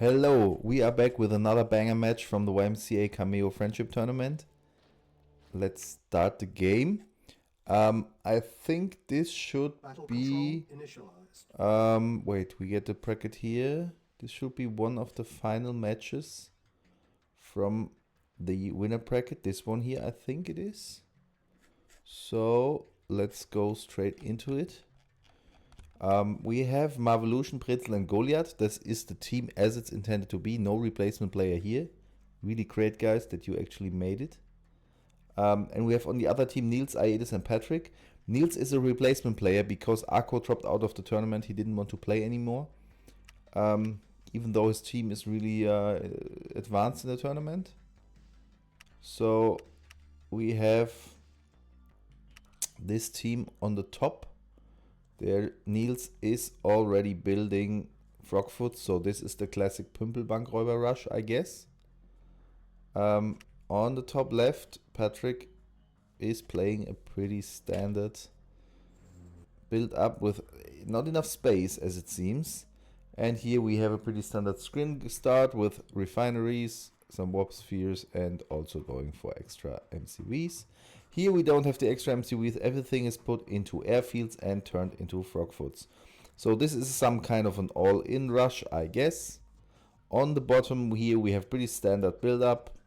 Hello, we are back with another banger match from the YMCA Cameo Friendship Tournament. Let's start the game. I think this should be... wait, we get the bracket here. This should be one of the final matches from the winner bracket. This one here, I think it is. So, let's go straight into it. We have Marvelution, Brezel and Goljat. This is the team as it's intended to be. No replacement player here. Really great guys that you actually made it. And we have on the other team Nils, Aedis and Patrick. Nils is a replacement player because Akko dropped out of the tournament. He didn't want to play anymore. Even though his team is really advanced in the tournament. So we have this team on the top. There, Nils is already building Frogfoot, so this is the classic Pümpelbankräuber rush, I guess. On the top left, Patrick is playing a pretty standard build up with not enough space, as it seems. And here we have a pretty standard screen start with refineries, some warp spheres, and also going for extra MCVs. Here we don't have the extra MCVs, everything is put into airfields and turned into Frogfoots. So this is some kind of an all-in rush, I guess. On the bottom here we have pretty standard build-up.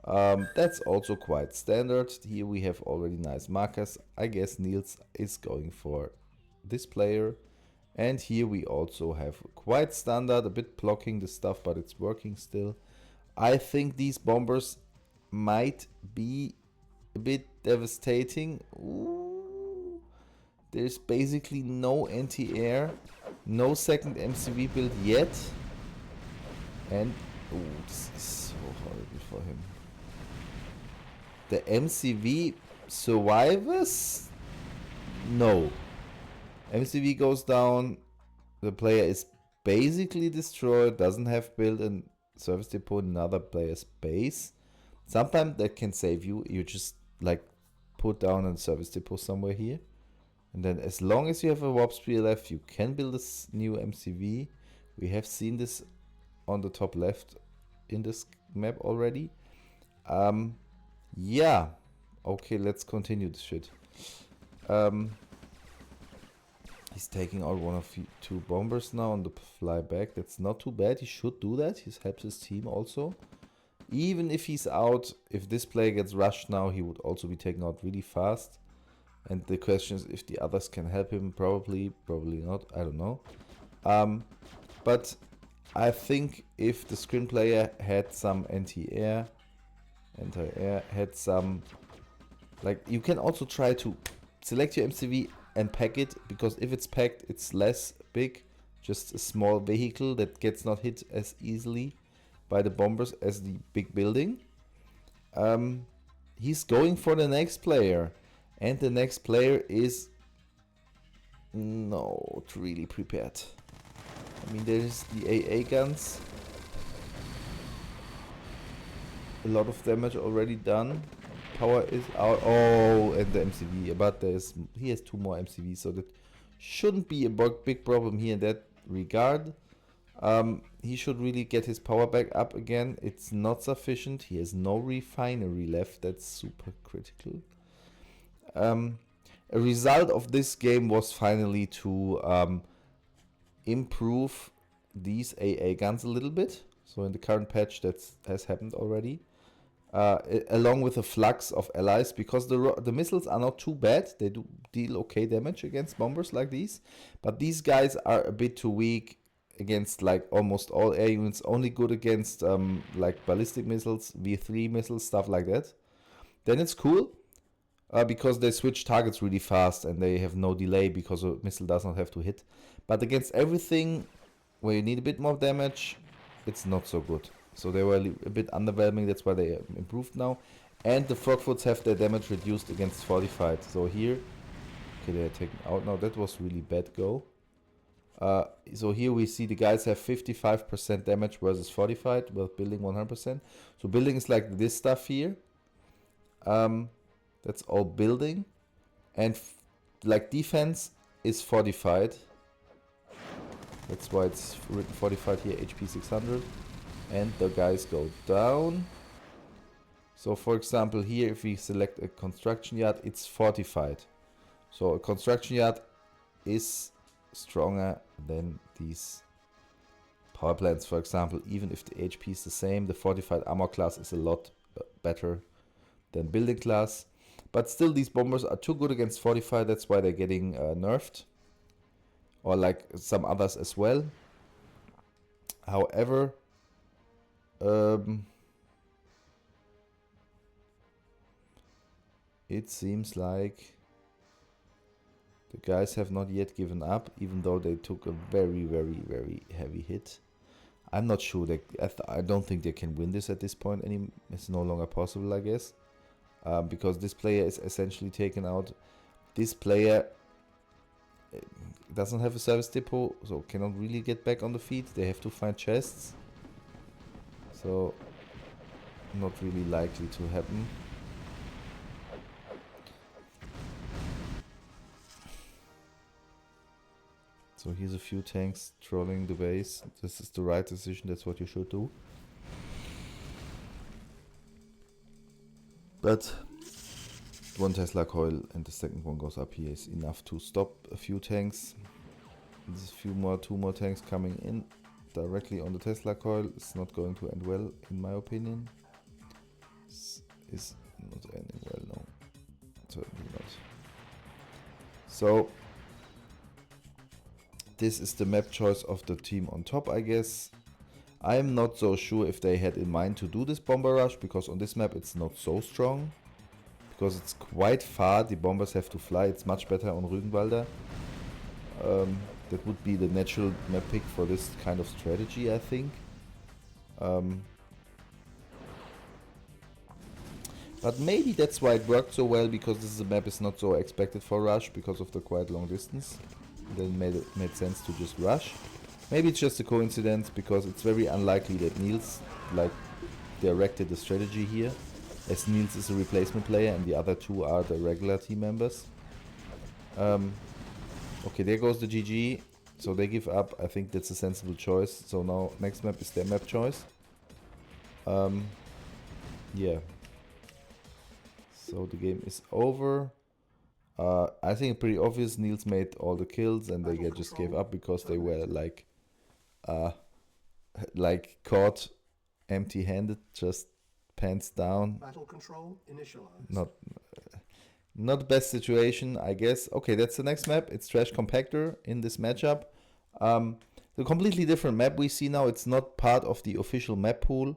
That's also quite standard. Here we have already nice markers. I guess Nils is going for this player. And here we also have quite standard, a bit blocking the stuff, but it's working still. I think these bombers might be a bit devastating. Ooh. There's basically no anti-air, no second MCV build yet. And ooh, this is so horrible for him. The MCV survivors? No. MCV goes down, the player is basically destroyed, doesn't have build and service depot in another player's base. Sometimes that can save you. You just like put down a service depot somewhere here. And then as long as you have a warp spear left, you can build this new MCV. We have seen this on the top left in this map already. Yeah. Okay, let's continue this shit. He's taking out one of the two bombers now on the fly back. That's not too bad. He should do that. He helps his team also. Even if he's out, if this player gets rushed now, he would also be taken out really fast. And the question is if the others can help him. Probably not. I don't know. But I think if the screen player had some anti-air, had some... Like, you can also try to select your MCV and pack it, because if it's packed it's less big, just a small vehicle that gets not hit as easily by the bombers as the big building. He's going for the next player, and the next player is not really prepared. I mean, there's the AA guns, a lot of damage already done. Power is out. Oh, and the MCV, but he has two more MCVs, so that shouldn't be a big problem here in that regard. He should really get his power back up again. It's not sufficient. He has no refinery left. That's super critical. A result of this game was finally to improve these AA guns a little bit. So in the current patch that has happened already. Along with a flux of allies, because the missiles are not too bad. They do deal okay damage against bombers like these, but these guys are a bit too weak against like almost all air units. Only good against like ballistic missiles, V3 missiles, stuff like that. Then it's cool because they switch targets really fast and they have no delay because a missile does not have to hit. But against everything where you need a bit more damage, it's not so good. So they were a bit underwhelming, that's why they improved now. And the Frogfoots have their damage reduced against fortified. So here, okay, they are taken out now. That was really bad go. So here we see the guys have 55% damage versus fortified, with building 100%. So building is like this stuff here. That's all building. And like defense is fortified. That's why it's written fortified here, HP 600. And the guys go down. So for example here, if we select a construction yard, it's fortified. So a construction yard is stronger than these power plants, for example. Even if the HP is the same, the fortified armor class is a lot better than building class. But still, these bombers are too good against fortified, that's why they're getting nerfed. Or like some others as well. However, it seems like the guys have not yet given up, even though they took a very, very, very heavy hit. I'm not sure. I don't think they can win this at this point. It's no longer possible, I guess. Because this player is essentially taken out. This player doesn't have a service depot, so cannot really get back on the feet. They have to find chests. So, not really likely to happen. So here's a few tanks trolling the base. This is the right decision, that's what you should do. But one Tesla coil and the second one goes up here is enough to stop a few tanks. There's two more tanks coming in directly on the Tesla coil. It's not going to end well, in my opinion. It's not ending well, no. Certainly not. So this is the map choice of the team on top, I guess. I'm not so sure if they had in mind to do this bomber rush, because on this map it's not so strong. Because it's quite far, the bombers have to fly. It's much better on Rügenwalder. That would be the natural map pick for this kind of strategy, I think. But maybe that's why it worked so well, because this map is not so expected for rush because of the quite long distance. Then made sense to just rush. Maybe it's just a coincidence, because it's very unlikely that Nils directed the strategy here, as Nils is a replacement player and the other two are the regular team members. Okay, there goes the GG. So they give up. I think that's a sensible choice. So now next map is their map choice. Yeah. So the game is over. I think pretty obvious. Nils made all the kills and they just gave up because they were like caught empty-handed, just pants down. Battle control initialized. Not the best situation, I guess. Okay, that's the next map. It's Trash Compactor in this matchup. The completely different map we see now. It's not part of the official map pool.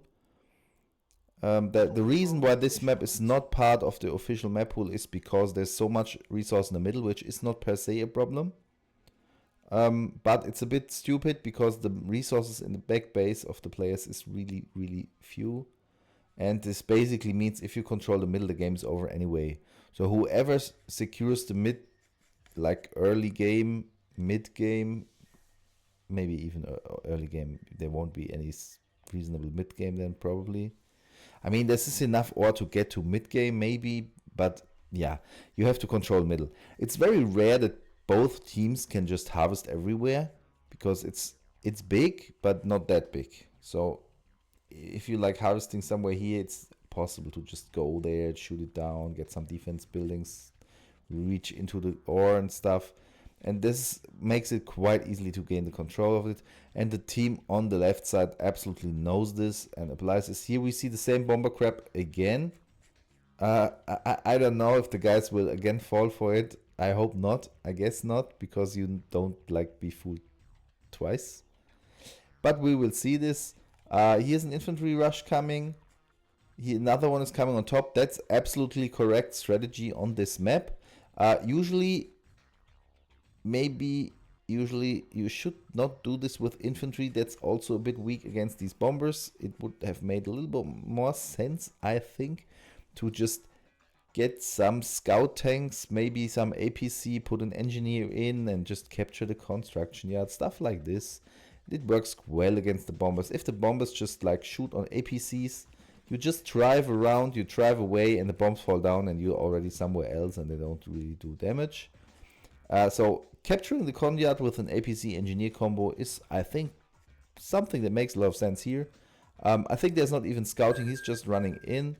The reason why this map is not part of the official map pool is because there's so much resource in the middle, which is not per se a problem. But it's a bit stupid because the resources in the back base of the players is really, really few. And this basically means if you control the middle, the game is over anyway. So whoever secures the mid, like early game, mid game, maybe even early game, there won't be any reasonable mid game then probably. I mean, this is enough ore to get to mid game maybe, but yeah, you have to control middle. It's very rare that both teams can just harvest everywhere, because it's big, but not that big. So if you like harvesting somewhere here, it's possible to just go there, shoot it down, get some defense buildings, reach into the ore and stuff. And this makes it quite easily to gain the control of it. And the team on the left side absolutely knows this and applies this. Here we see the same bomber crab again. I don't know if the guys will again fall for it. I hope not. I guess not, because you don't like be fooled twice. But we will see this. Here's an infantry rush coming. Here another one is coming on top. That's absolutely correct strategy on this map. Usually you should not do this with infantry. That's also a bit weak against these bombers. It would have made a little bit more sense, I think, to just get some scout tanks, maybe some APC, put an engineer in and just capture the construction yard, stuff like this. It works well against the bombers. If the bombers just like shoot on APCs, you just drive around, you drive away, and the bombs fall down and you're already somewhere else and they don't really do damage. So capturing the Goljat with an APC engineer combo is, I think, something that makes a lot of sense here. I think there's not even scouting, he's just running in.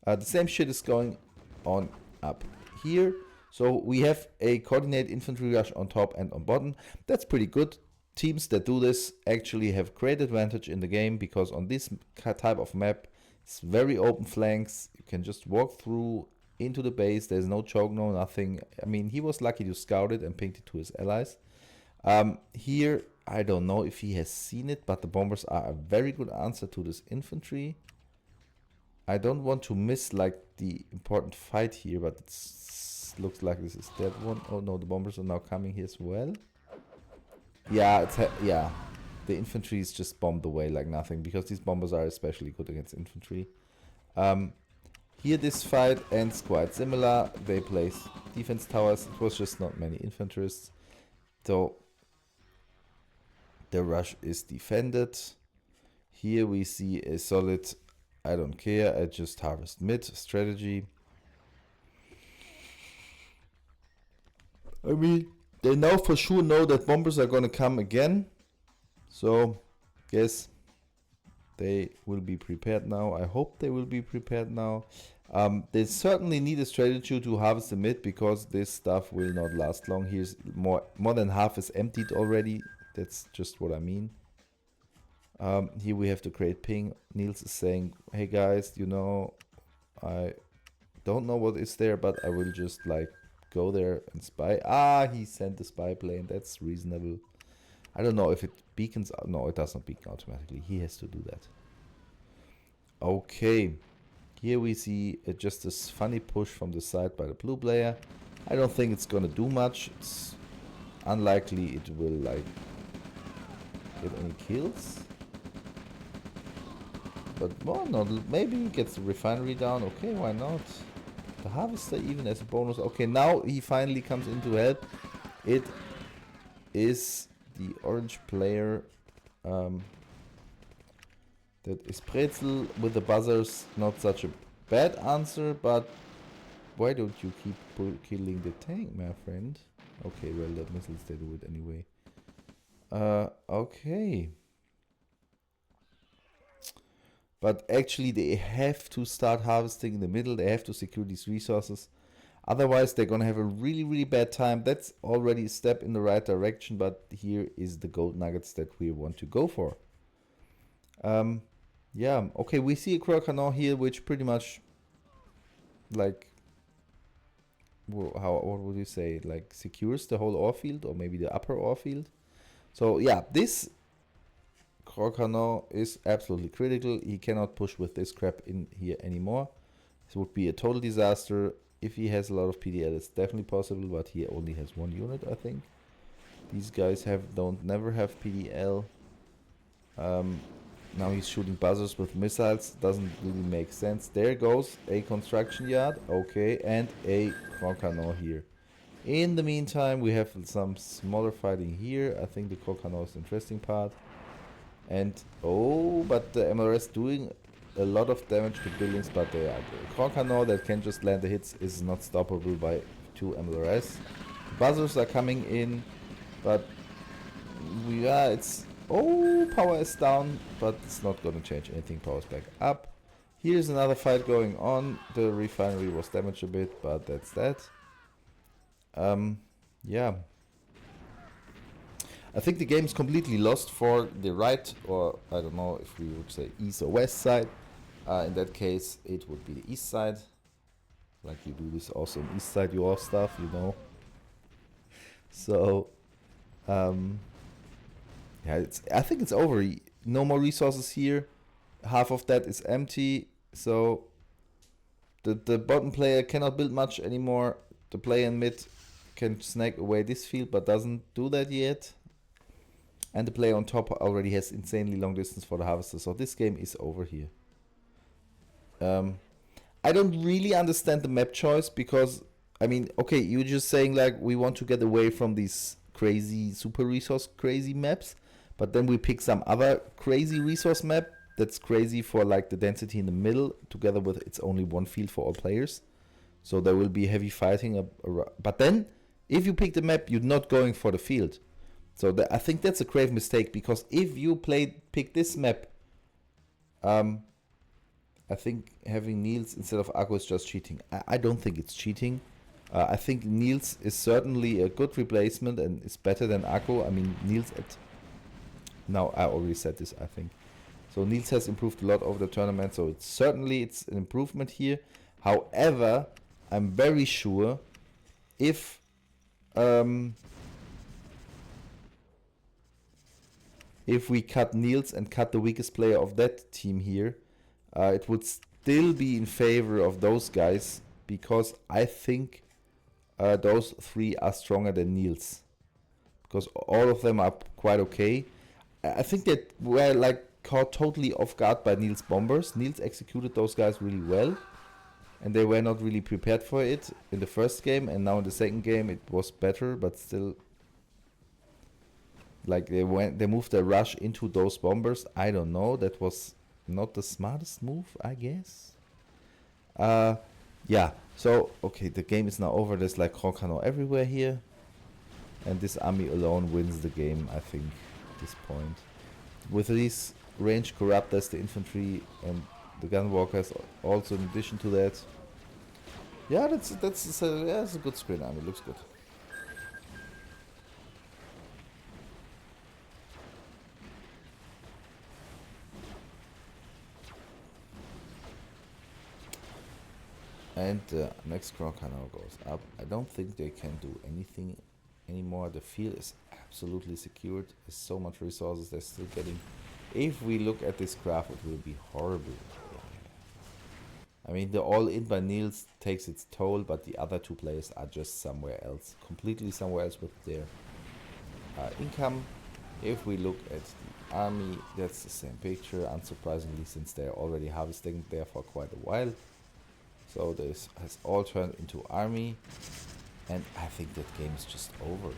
The same shit is going on up here. So we have a coordinated infantry rush on top and on bottom. That's pretty good. Teams that do this actually have great advantage in the game, because on this type of map, it's very open flanks. You can just walk through into the base. There's no choke, no nothing. I mean, he was lucky to scout it and pinged it to his allies. Here, I don't know if he has seen it, but the bombers are a very good answer to this infantry. I don't want to miss like the important fight here, but it looks like this is that one. Oh no, the bombers are now coming here as well. Yeah, yeah. The infantry is just bombed away like nothing, because these bombers are especially good against infantry. Here this fight ends quite similar. They place defense towers. It was just not many infanterists. So the rush is defended. Here we see a solid, I don't care, I just harvest mid strategy. I mean, they now for sure know that bombers are gonna come again. So, yes, they will be prepared now. I hope they will be prepared now. They certainly need a strategy to harvest the mid, because this stuff will not last long. Here's more than half is emptied already. That's just what I mean. Here we have to create ping. Nils is saying, hey guys, you know, I don't know what is there, but I will just like go there and spy. Ah, he sent the spy plane. That's reasonable. I don't know if it beacons. No, it does not beacon automatically. He has to do that. Okay. Here we see just this funny push from the side by the blue player. I don't think it's gonna do much. It's unlikely it will like get any kills. But well, no, maybe he gets the refinery down. Okay, why not? The harvester even as a bonus. Okay, now he finally comes in to help. It is the orange player. That is Brezel with the buzzers. Not such a bad answer, but why don't you keep killing the tank, my friend? Okay, well, the missiles, they do it anyway. Okay. But actually, they have to start harvesting in the middle. They have to secure these resources. Otherwise, they're going to have a really, really bad time. That's already a step in the right direction, but here is the gold nuggets that we want to go for. Yeah, okay, we see a Crocanon here, which pretty much, like, what would you say, like, secures the whole ore field, or maybe the upper ore field. So, yeah, this Crocanon is absolutely critical. He cannot push with this crap in here anymore. This would be a total disaster. If he has a lot of PDL, it's definitely possible, but he only has one unit, I think. These guys never have PDL. Now he's shooting buzzers with missiles. Doesn't really make sense. There goes a construction yard. Okay, and a Crocanon here. In the meantime, we have some smaller fighting here. I think the Crocanon is the interesting part. And oh, but the MLRS doing a lot of damage to buildings, but the Crocanon that can just land the hits is not stoppable by 2 MLRS. Buzzers are coming in, but it's power is down, but it's not gonna change anything. Power's back up. Here's another fight going on. The refinery was damaged a bit, but that's that. Yeah. I think the game is completely lost for the right, or I don't know if we would say east or west side. In that case, it would be the east side. Like you do this also on east side, your stuff, you know. So, yeah, I think it's over. No more resources here. Half of that is empty. So, the bottom player cannot build much anymore. The player in mid can snag away this field, but doesn't do that yet. And the player on top already has insanely long distance for the harvester. So this game is over here. I don't really understand the map choice, because, I mean, okay, you're just saying like we want to get away from these crazy super resource crazy maps, but then we pick some other crazy resource map that's crazy for like the density in the middle, together with it's only one field for all players. So there will be heavy fighting. But then If you pick the map, you're not going for the field. So I think that's a grave mistake, because if you pick this map, I think having Nils instead of Akko is just cheating. I don't think it's cheating. I think Nils is certainly a good replacement and is better than Akko. I mean, Nils at... Now, I already said this, I think. So Nils has improved a lot over the tournament, so it's an improvement here. However, I'm very sure if... if we cut Nils and cut the weakest player of that team here, it would still be in favor of those guys, because I think those three are stronger than Nils. Because all of them are quite okay. I think that we're like caught totally off guard by Nils bombers. Nils executed those guys really well, and they were not really prepared for it in the first game, and now in the second game it was better, but still, like they moved their rush into those bombers. I don't know, that was not the smartest move, I guess. Yeah, so okay, the game is now over. There's like Roncano everywhere here, and this army alone wins the game, I think, at this point. With these ranged corruptors, the infantry and the gunwalkers also in addition to that. Yeah, that's a good sprint army, looks good. And the next Roncano goes up. I don't think they can do anything anymore. The field is absolutely secured. There's so much resources they're still getting. If we look at this graph, it will be horrible. I mean, the all-in by Nils takes its toll, but the other two players are just somewhere else. Completely somewhere else with their income. If we look at the army, that's the same picture, unsurprisingly, since they're already harvesting there for quite a while. So this has all turned into army, and I think that game is just over.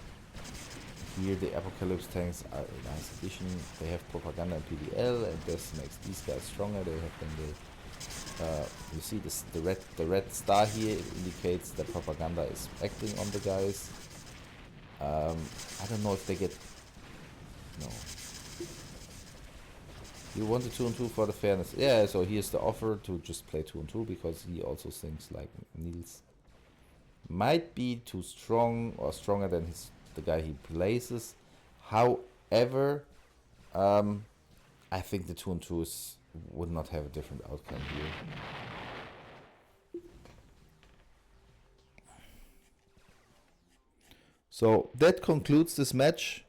Here the Apocalypse tanks are a nice addition. They have propaganda and PDL, and this makes these guys stronger. They have then you see this, the red star here. It indicates that propaganda is acting on the guys. I don't know if they get no. You want a 2-2 for the fairness. Yeah, so here's the offer to just play 2-2, because he also thinks like Nils might be too strong or stronger than the guy he places. However, I think the 2-2s would not have a different outcome here. So that concludes this match.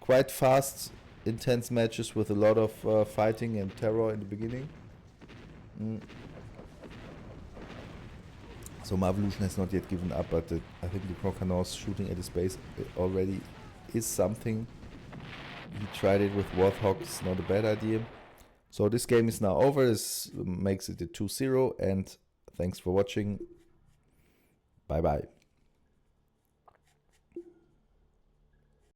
Quite fast, intense matches with a lot of fighting and terror in the beginning. So Marvelution has not yet given up, but I think the Crocanos shooting at his base already is something. He tried it with Warthog, it's not a bad idea. So this game is now over. This makes it a 2-0, and thanks for watching. Bye bye.